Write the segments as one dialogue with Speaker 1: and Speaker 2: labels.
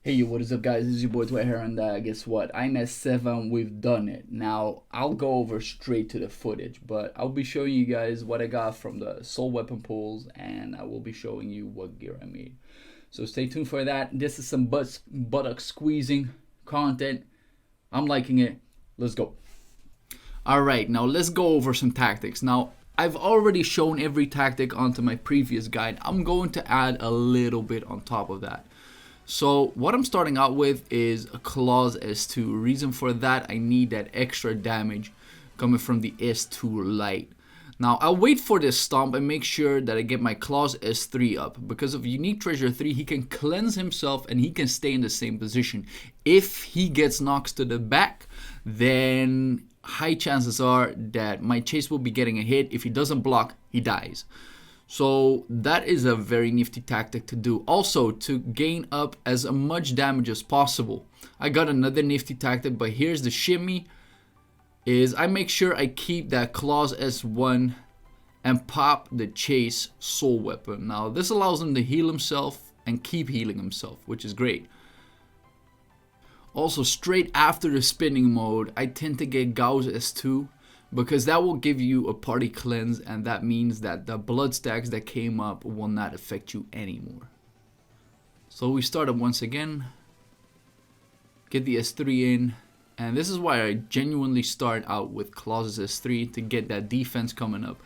Speaker 1: Hey, yo, what is up, guys? This is your boy Dwight here, and guess what? Imet7, we've done it. Now, I'll go over straight to the footage, but I'll be showing you guys what I got from the soul weapon pulls, and I will be showing you what gear I made. So stay tuned for that. This is some buttock squeezing content. I'm liking it. Let's go. Alright, now let's go over some tactics. Now, I've already shown every tactic onto my previous guide. I'm going to add a little bit on top of that. So what I'm starting out with is a claws S2. Reason for that, I need that extra damage coming from the S2 light. Now I'll wait for this stomp and make sure that I get my claws S3 up. Because of unique treasure 3, he can cleanse himself and he can stay in the same position. If he gets knocks to the back, then high chances are that my chase will be getting a hit. If he doesn't block, he dies. So that is a very nifty tactic to do. Also, to gain up as much damage as possible. I got another nifty tactic, but here's the shimmy. Is I make sure I keep that claws S1 and pop the chase soul weapon. Now this allows him to heal himself and keep healing himself, which is great. Also, straight after the spinning mode, I tend to get Gauss S2. Because that will give you a party cleanse, and that means that the blood stacks that came up will not affect you anymore. So we started once again. Get the S3 in. And this is why I genuinely start out with clauses S3 to get that defense coming up.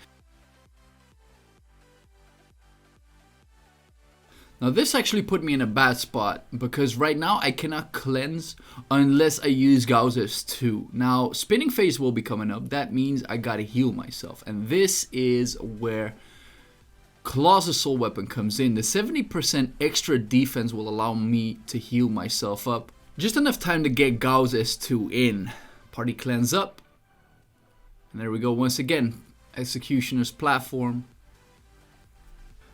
Speaker 1: Now this actually put me in a bad spot because right now I cannot cleanse unless I use Gauss S2. Now spinning phase will be coming up. That means I gotta heal myself, and this is where Claws' soul weapon comes in. The 70% extra defense will allow me to heal myself up. Just enough time to get Gauss S2 in. Party cleanse up. And there we go once again. Executioner's platform.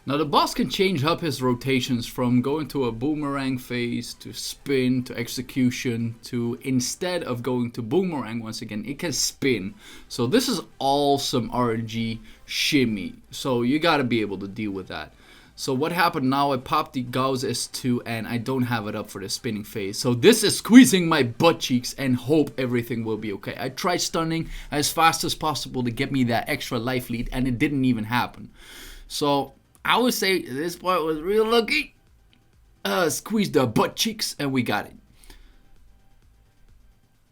Speaker 1: Now the boss can change up his rotations from going to a boomerang phase to spin to execution to, instead of going to boomerang once again, it can spin. So this is all some RNG shimmy. So you gotta be able to deal with that. So what happened now, I popped the Gauss S2 and I don't have it up for the spinning phase. So this is squeezing my butt cheeks and hope everything will be okay. I tried stunning as fast as possible to get me that extra life lead and it didn't even happen. So I would say this part was real lucky. Squeezed the butt cheeks and we got it.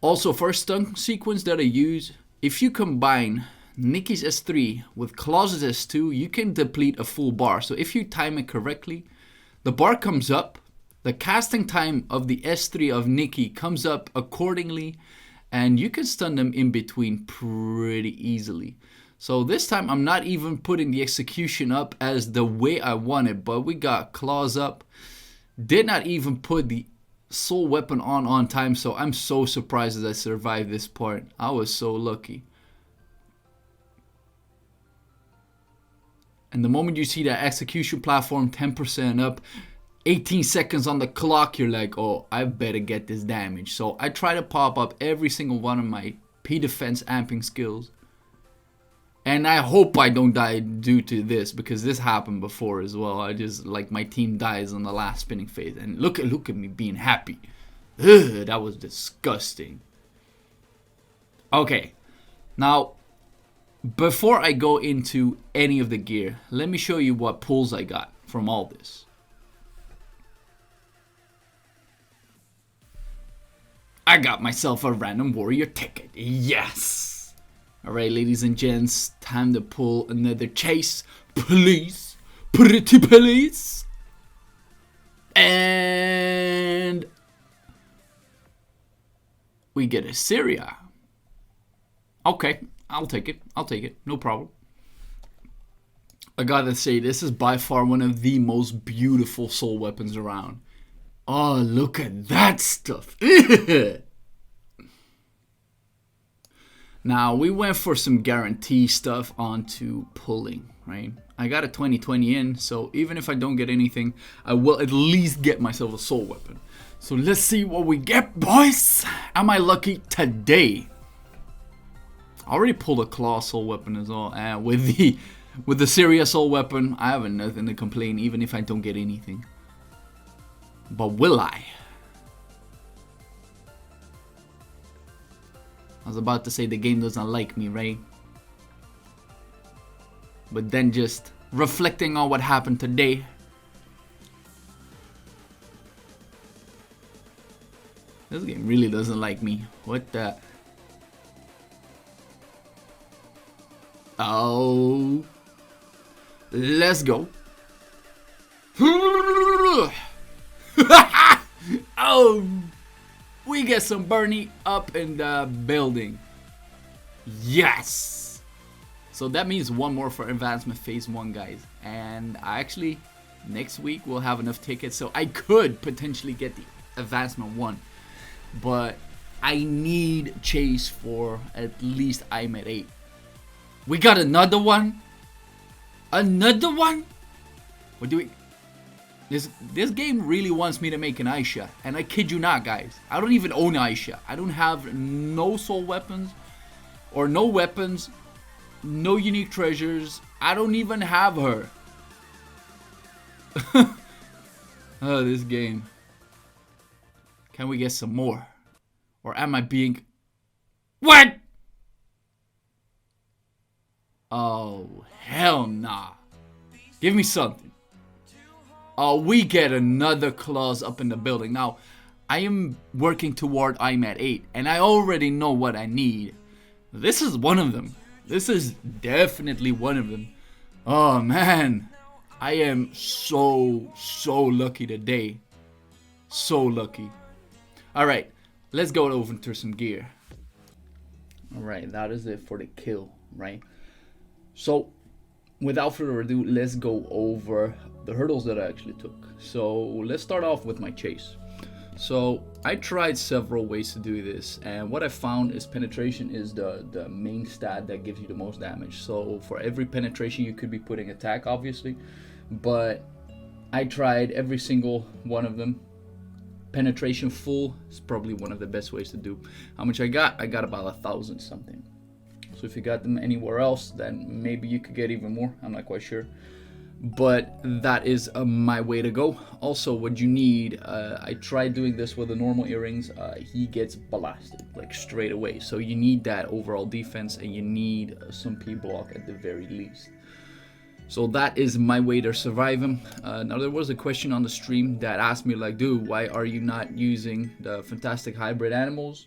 Speaker 1: Also, for a stun sequence that I use, if you combine Nikki's S3 with Claus' S2, you can deplete a full bar. So if you time it correctly, the bar comes up, the casting time of the S3 of Nikki comes up accordingly, and you can stun them in between pretty easily. So this time I'm not even putting the execution up as the way I wanted, but we got claws up. Did not even put the soul weapon on time, so I'm so surprised that I survived this part. I was so lucky. And the moment you see that execution platform 10% up, 18 seconds on the clock, you're like, oh, I better get this damage. So I try to pop up every single one of my P defense amping skills. And I hope I don't die due to this, because this happened before as well. I just, like, my team dies on the last spinning phase. And look at me being happy. Ugh, that was disgusting. Okay. Now, before I go into any of the gear, let me show you what pulls I got from all this. I got myself a random warrior ticket. Yes! Alright, ladies and gents, time to pull another chase. Please. Pretty please. And we get a Syria. Okay, I'll take it. I'll take it. No problem. I gotta say, this is by far one of the most beautiful soul weapons around. Oh, look at that stuff. Now, we went for some guarantee stuff onto pulling, right? I got a 20/20 in, so even if I don't get anything, I will at least get myself a soul weapon. So let's see what we get, boys. Am I lucky today? I already pulled a claw soul weapon as well, and with the Syria soul weapon, I have nothing to complain, even if I don't get anything. But will I? I was about to say the game doesn't like me, right? But then just reflecting on what happened today, this game really doesn't like me. What the? Oh, let's go. Oh, we get some Bernie up in the building. Yes. So that means one more for advancement phase 1, guys. And actually, next week we'll have enough tickets, so I could potentially get the advancement 1. But I need chase for at least Imet 8. We got another one. Another one. What do we? This game really wants me to make an Aisha, and I kid you not, guys. I don't even own Aisha. I don't have no soul weapons, or no weapons, no unique treasures. I don't even have her. Oh, this game. Can we get some more? Or am I being... What? Oh, hell nah. Give me something. Oh, we get another clause up in the building. Now, I am working toward Imet 8, and I already know what I need. This is one of them. This is definitely one of them. Oh, man. I am so lucky today. So lucky. Alright, let's go over to some gear. Alright, that is it for the kill, right? So, without further ado, let's go over the hurdles that I actually took. So let's start off with my chase. So I tried several ways to do this, and what I found is penetration is the main stat that gives you the most damage. So for every penetration you could be putting attack, obviously, but I tried every single one of them. Penetration full is probably one of the best ways to do. How much I got about 1,000 something. So if you got them anywhere else, then maybe you could get even more. I'm not quite sure, but that is my way to go. Also, what you need, I tried doing this with the normal earrings. He gets blasted like straight away, so you need that overall defense, and you need some P block at the very least. So that is my way to survive him. Now there was a question on the stream that asked me like, dude, why are you not using the fantastic hybrid animals?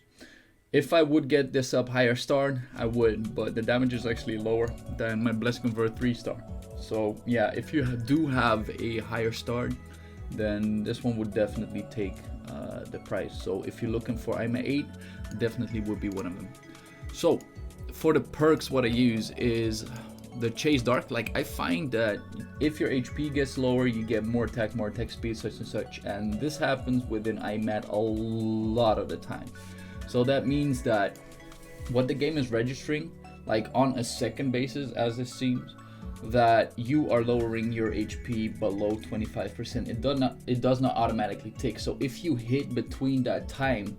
Speaker 1: If I would get this up higher star, I would, but the damage is actually lower than my Bless Convert 3-star. So yeah, if you do have a higher star, then this one would definitely take the price. So if you're looking for Imet 8, definitely would be one of them. So for the perks, what I use is the Chase Dark. Like, I find that if your HP gets lower, you get more attack speed, such and such, and this happens within Imet a lot of the time. So that means that what the game is registering, like on a second basis, as it seems, that you are lowering your HP below 25%. It does not automatically tick. So if you hit between that time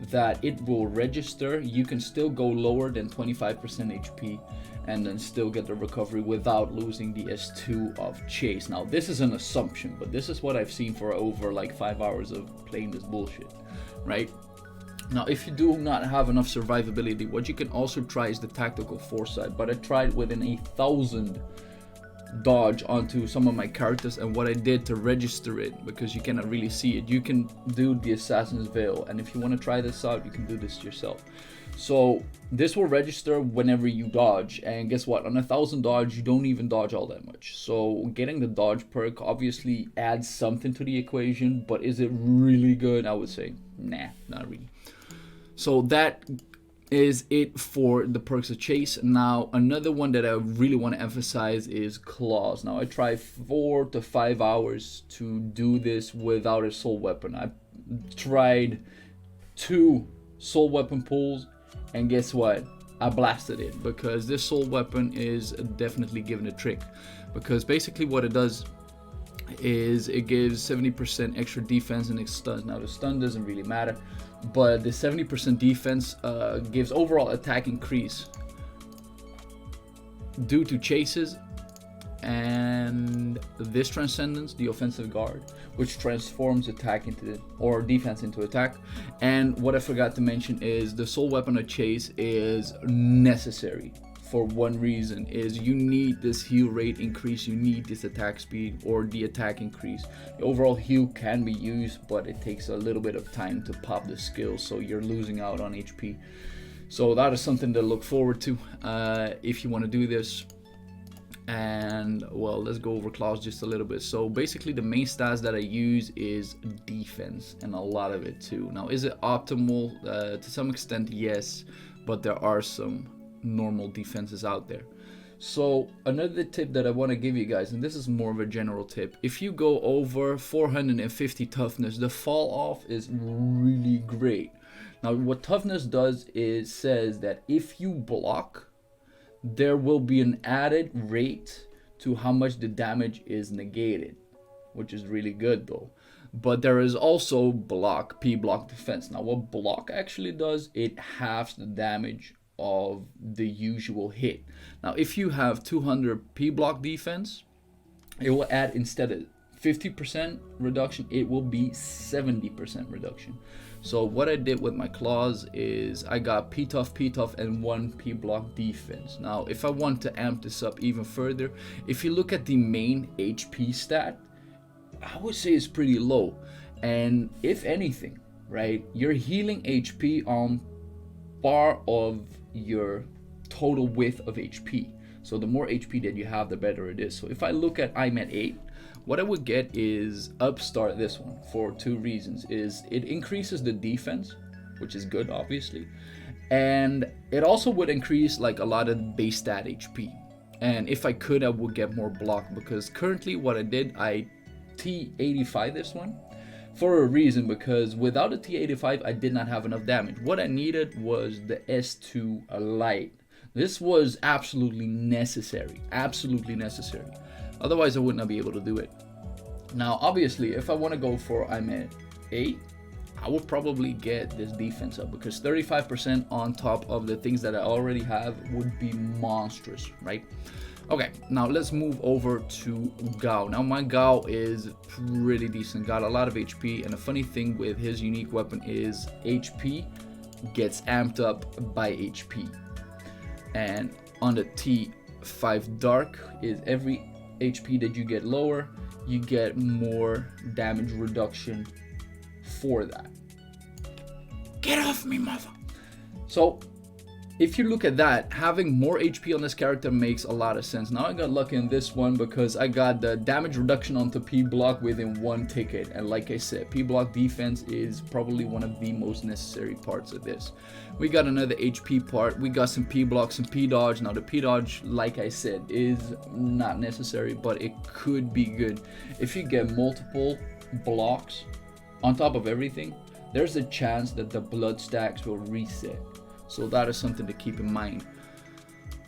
Speaker 1: that it will register, you can still go lower than 25% HP and then still get the recovery without losing the S2 of Chase. Now this is an assumption, but this is what I've seen for over like 5 hours of playing this bullshit, right? Now, if you do not have enough survivability, what you can also try is the tactical foresight. But I tried within 1,000 dodge onto some of my characters, and what I did to register it, because you cannot really see it, you can do the Assassin's Veil. And if you want to try this out, you can do this yourself. So this will register whenever you dodge, and guess what? On 1,000 dodge, you don't even dodge all that much. So getting the dodge perk obviously adds something to the equation, but is it really good? I would say, nah, not really. So that is it for the perks of Chase. Now, another one that I really want to emphasize is Claws. Now, I tried 4 to 5 hours to do this without a soul weapon. I tried 2 soul weapon pulls, and guess what? I blasted it, because this soul weapon is definitely giving a trick. Because basically what it does is it gives 70% extra defense and it stuns. Now, the stun doesn't really matter, but the 70% defense gives overall attack increase due to chases, and this Transcendence, the offensive guard, which transforms attack into or defense into attack. And what I forgot to mention is the soul weapon of chase is necessary for one reason, is you need this heal rate increase, you need this attack speed or the attack increase. The overall heal can be used, but it takes a little bit of time to pop the skill, so you're losing out on HP. So that is something to look forward to if you want to do this. And well, let's go over claws just a little bit. So basically the main stats that I use is defense, and a lot of it too. Now, is it optimal? To some extent, yes, but there are some normal defenses out there. So another tip that I want to give you guys, and this is more of a general tip, if you go over 450 toughness, the fall off is really great. Now what toughness does is says that if you block, there will be an added rate to how much the damage is negated, which is really good though. But there is also block, P-block defense. Now what block actually does, it halves the damage of the usual hit. Now if you have 200 P-block defense, it will add, instead of 50% reduction, it will be 70% reduction. So what I did with my claws is I got P-tough, and 1 P-block defense. Now if I want to amp this up even further, if you look at the main HP stat, I would say it's pretty low. And if anything, right, you're healing HP on par of your total width of HP. So the more HP that you have, the better it is. So if I look at Imet 8, what I would get is upstart this one for 2 reasons. Is it increases the defense, which is good obviously, and it also would increase like a lot of base stat HP. And if I could, I would get more block, because currently what I did, I T85 this one for a reason, because without a T85 I did not have enough damage. What I needed was the S2 light. This was absolutely necessary, otherwise I would not be able to do it. Now obviously if I want to go for Imet 8, I would probably get this defense up, because 35% on top of the things that I already have would be monstrous, right? Okay, now let's move over to Gao. Now my Gao is pretty decent, got a lot of HP, and the funny thing with his unique weapon is HP gets amped up by HP. And on the T5 Dark is every HP that you get lower, you get more damage reduction for that. Get off me, mother! So if you look at that, having more HP on this character makes a lot of sense. Now I got lucky in this one because I got the damage reduction onto P-block within 1 ticket. And like I said, P-block defense is probably one of the most necessary parts of this. We got another HP part. We got some P-block, some P-dodge. Now the P-dodge, like I said, is not necessary, but it could be good. If you get multiple blocks on top of everything, there's a chance that the blood stacks will reset. So that is something to keep in mind.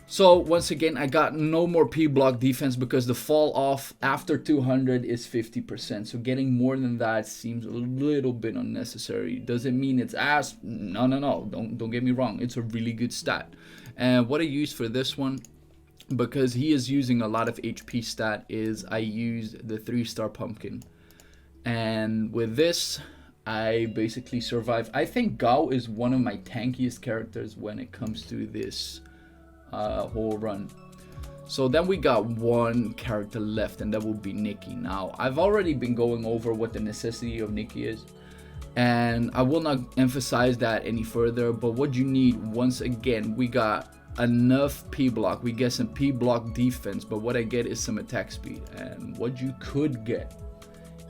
Speaker 1: So once again, I got no more P-block defense because the fall off after 200 is 50%. So getting more than that seems a little bit unnecessary. Does it mean it's ass? No. Don't get me wrong. It's a really good stat. And what I use for this one, because he is using a lot of HP stat, is I used the 3-star pumpkin. And with this, I basically survived. I think Gao is one of my tankiest characters when it comes to this whole run. So then we got one character left, and that will be Nikki. Now I've already been going over what the necessity of Nikki is, and I will not emphasize that any further. But what you need, once again, we got enough P-block, we get some P-block defense, but what I get is some attack speed. And what you could get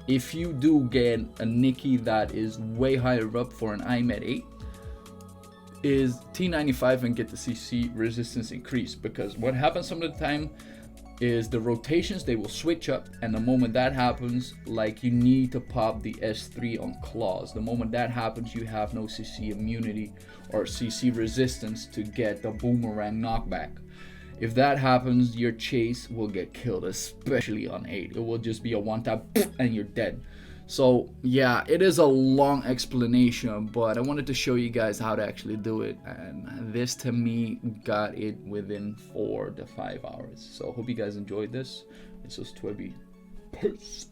Speaker 1: if you do get a Nikki that is way higher up for an Imet 8 is T95 and get the CC resistance increase, because what happens some of the time is the rotations, they will switch up, and the moment that happens, like, you need to pop the S3 on claws. The moment that happens, you have no CC immunity or CC resistance to get the boomerang knockback. If that happens, your chase will get killed, especially on 8. It will just be a one-tap and you're dead. So yeah, it is a long explanation, but I wanted to show you guys how to actually do it, and this to me got it within 4 to 5 hours. So hope you guys enjoyed this. This was Twibby. Peace.